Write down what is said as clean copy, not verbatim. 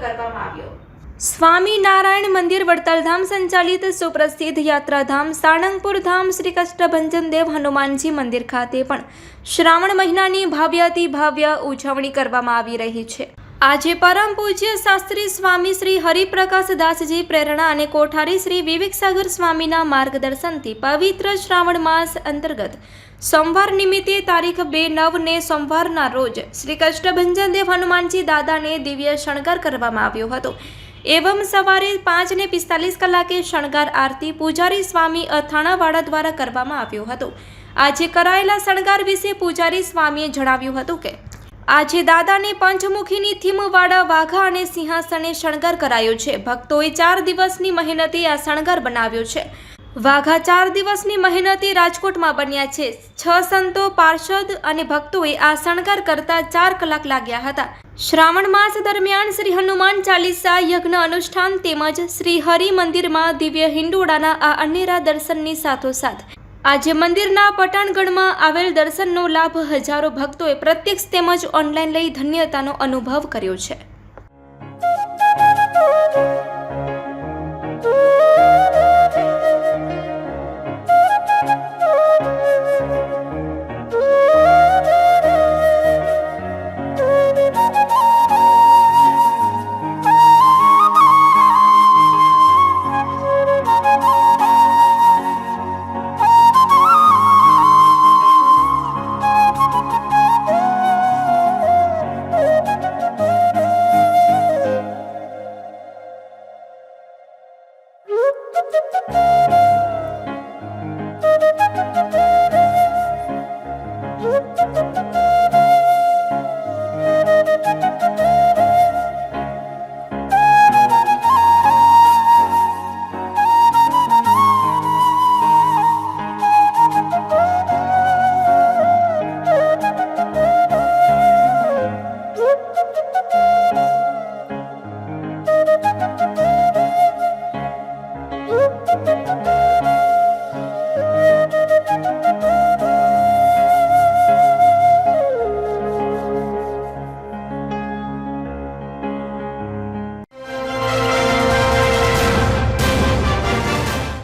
કરવામાં આવ્યો। સ્વામિનારાયણ મંદિર વડતાલધામ સંચાલિત સુપ્રસિદ્ધ યાત્રાધામ સાળંગપુર ધામ શ્રી કષ્ટભંજન દેવ હનુમાનજી મંદિર ખાતે પણ શ્રાવણ મહિનાની ભવ્યાતિભવ્ય ઉજવણી કરવામાં આવી રહી છે। આજે પરમ પૂજ્ય શાસ્ત્રી સ્વામી શ્રી હરિપ્રકાશ દાસજી પ્રેરણા અને કોઠારી શ્રી વિવેકસાગર સ્વામીના માર્ગદર્શનથી પવિત્ર શ્રાવણ માસ અંતર્ગત સોમવાર નિમિત્તે તારીખ 2/9 ને સોમવારના રોજ શ્રી કષ્ટભંજન દેવ હનુમાનજી દાદાને દિવ્ય શણગાર કરવામાં આવ્યો હતો। एवं सवारे 5:45 शणगार आरती पूजारी स्वामी अथाणावाड़ा द्वारा करवामां आव्यो हतो। आजे करायेला शणगार विषे पूजारी स्वामीए जणाव्युं हतुं के आजे दादाने पंचमुखीनी थीमवाड़ा वाघा अने सिंहासने शणगार करायो छे। भक्तोए 4 दिवसनी मेहनते आ शणगार बनाव्यो छे। वाघा 4 दिवसनी मेहनते राजकोटमां बन्या छे। 6 संतो पार्षद अने भक्तोए आ शणगार करता 4 कलाक लाग्या हता। श्रावण मास दरमियान श्री हनुमान चालीसा यज्ञ अनुष्ठान तेमज श्री हरि मंदिर में दिव्य हिंडोळाना आ अनेरा दर्शननी साथोसाथ आज मंदिरना पटाणगढ़मां आवेल दर्शननो लाभ हजारों भक्तोए प्रत्यक्ष तेमज ऑनलाइन लई धन्यतानो अनुभव कर्यो छे।